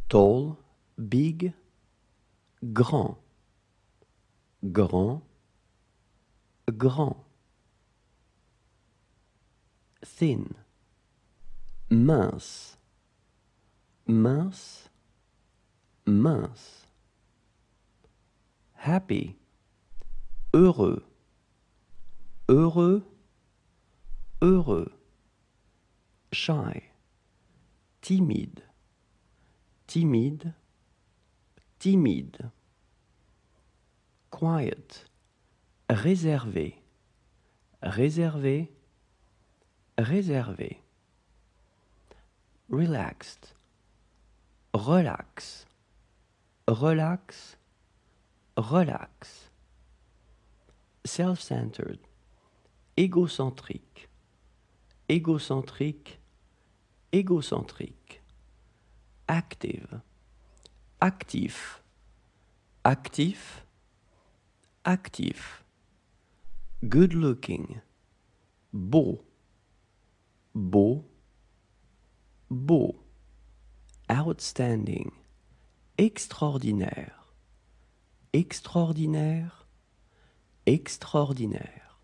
tall, big, grand, grand, grand. Thin, mince, mince, mince. Happy, heureux, heureux, heureux. Shy, timide, timide, timide. Quiet, réservé, réservé, réservé. Relaxed, relax, relax, relax. Self-centered, égocentrique, égocentrique, égocentrique. Active, actif, actif, actif. Good looking, beau, beau, beau. Outstanding, extraordinaire, extraordinaire, extraordinaire.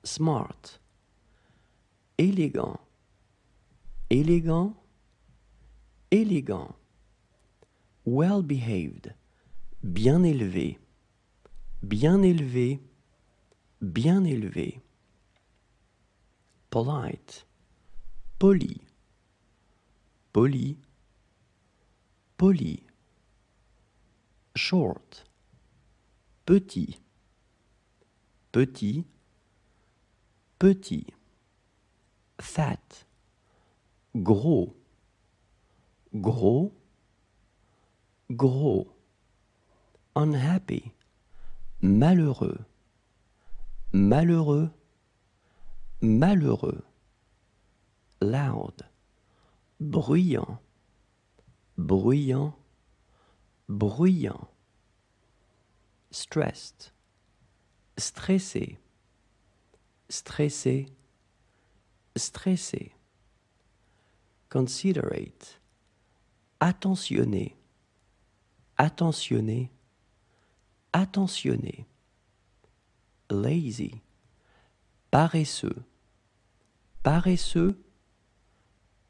Smart, élégant, élégant, élégant. Well behaved, bien élevé, bien élevé, bien élevé. Polite, poli, poli, poli. Short, petit, petit, petit. Fat, gros, gros, gros. Unhappy, malheureux, malheureux, malheureux. Loud, bruyant, bruyant, bruyant. Stressed, stressé, stressé, stressé. Considerate, attentionné, attentionné, attentionné. Lazy, paresseux, paresseux,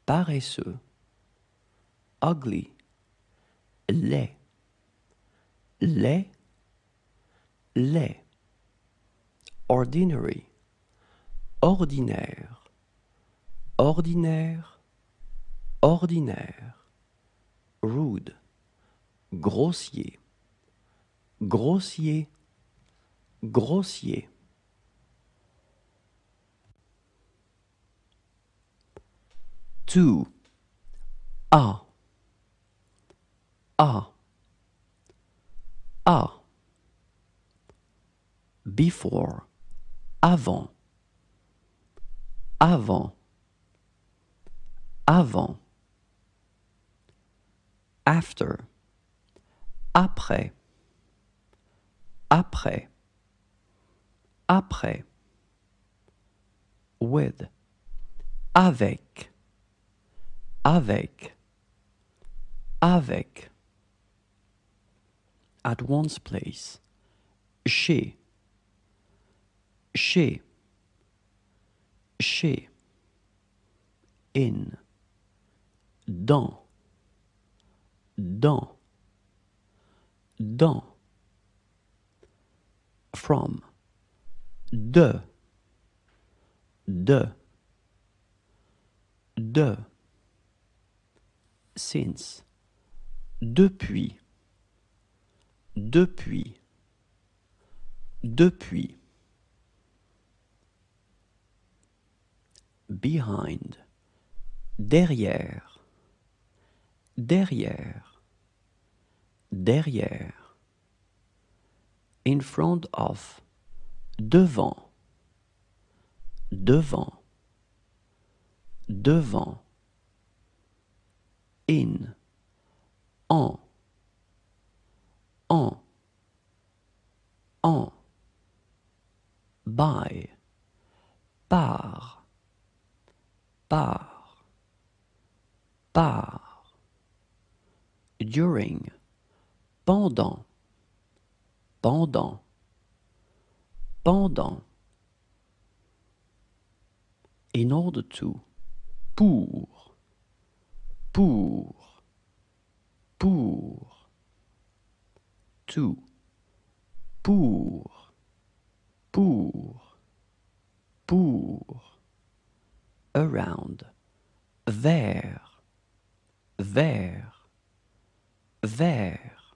paresseux. Ugly, laid, laid, laid. Ordinary, ordinaire, ordinaire, ordinaire. Rude, grossier, grossier, grossier. To, à, à, à. Before, avant, avant, avant. After, après, après, après. With, avec, avec, avec. At one's place, chez, chez, chez. In, dans, dans, dans. From, de, de, de. Since, depuis, depuis, depuis. Behind, derrière, derrière, derrière. In front of, devant, devant, devant. In, en, en, en. By, par, par, par. during, pendant, pendant, pendant. In order to, pour, pour, pour. To, pour, pour, pour. Around, vers, vers, vers.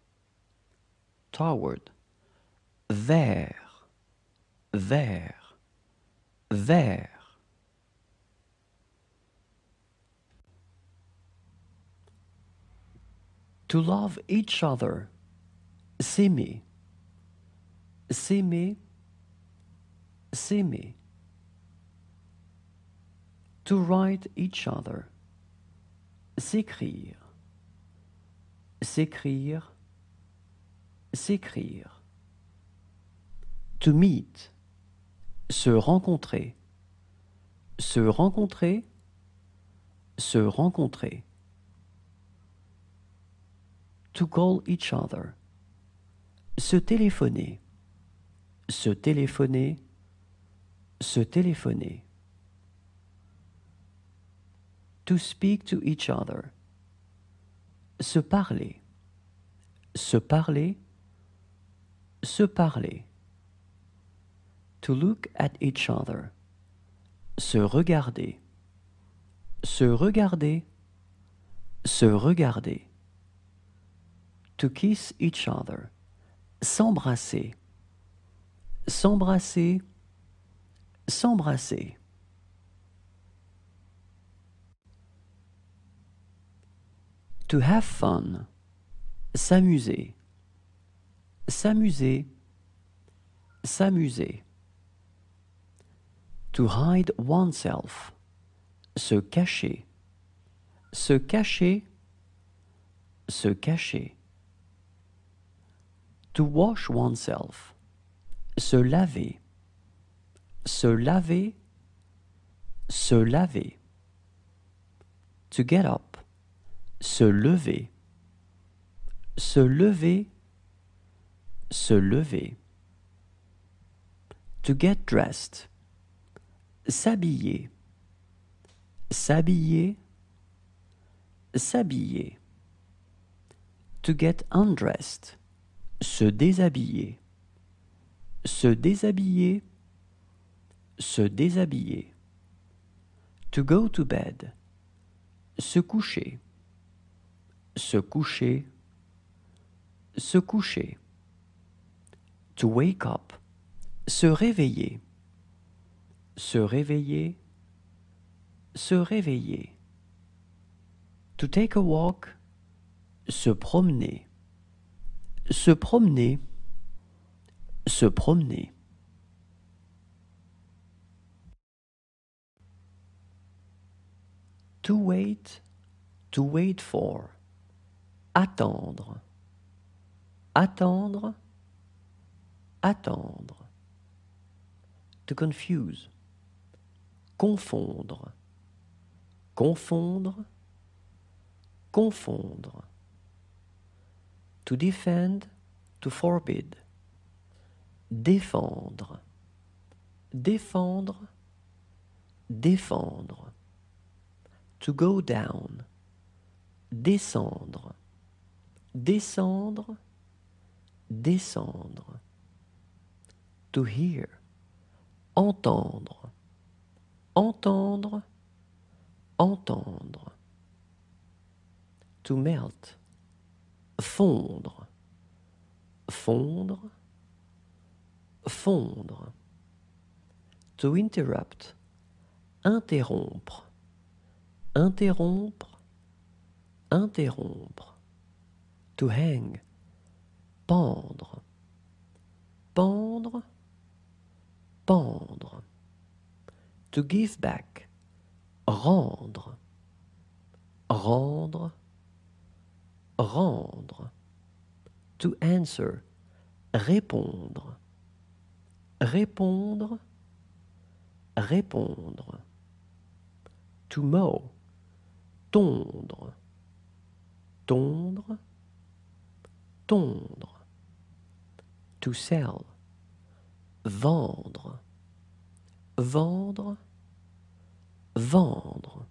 Toward, vers, vers, vers. To love each other, s'aimer, s'aimer, s'aimer. To write each other, s'écrire, s'écrire, s'écrire. To meet, se rencontrer, se rencontrer, se rencontrer. To call each other, se téléphoner, se téléphoner, se téléphoner. To speak to each other, se parler, se parler, se parler. To look at each other, se regarder, se regarder, se regarder. To kiss each other, s'embrasser, s'embrasser, s'embrasser. To have fun, s'amuser, s'amuser, s'amuser. To hide oneself, se cacher, se cacher, se cacher. To wash oneself, se laver, se laver, se laver. To get up, se lever, se lever, se lever. To get dressed, s'habiller, s'habiller, s'habiller. To get undressed, se déshabiller, se déshabiller, se déshabiller. To go to bed, se coucher, se coucher, se coucher. To wake up, se réveiller, se réveiller, se réveiller. To take a walk, se promener, se promener, se promener. To wait for. Attendre, attendre, attendre. To confuse. Confondre, confondre, confondre. To defend, to forbid. Défendre, défendre, défendre. To go down, descendre, descendre, descendre. To hear, entendre, entendre, entendre. To melt, fondre, fondre, fondre. To interrupt, interrompre, interrompre, interrompre. To hang, pendre, pendre, pendre. To give back, rendre, rendre, rendre. To answer, répondre, répondre, répondre. To mow, tondre, tondre, tondre. To sell. Vendre. Vendre. Vendre.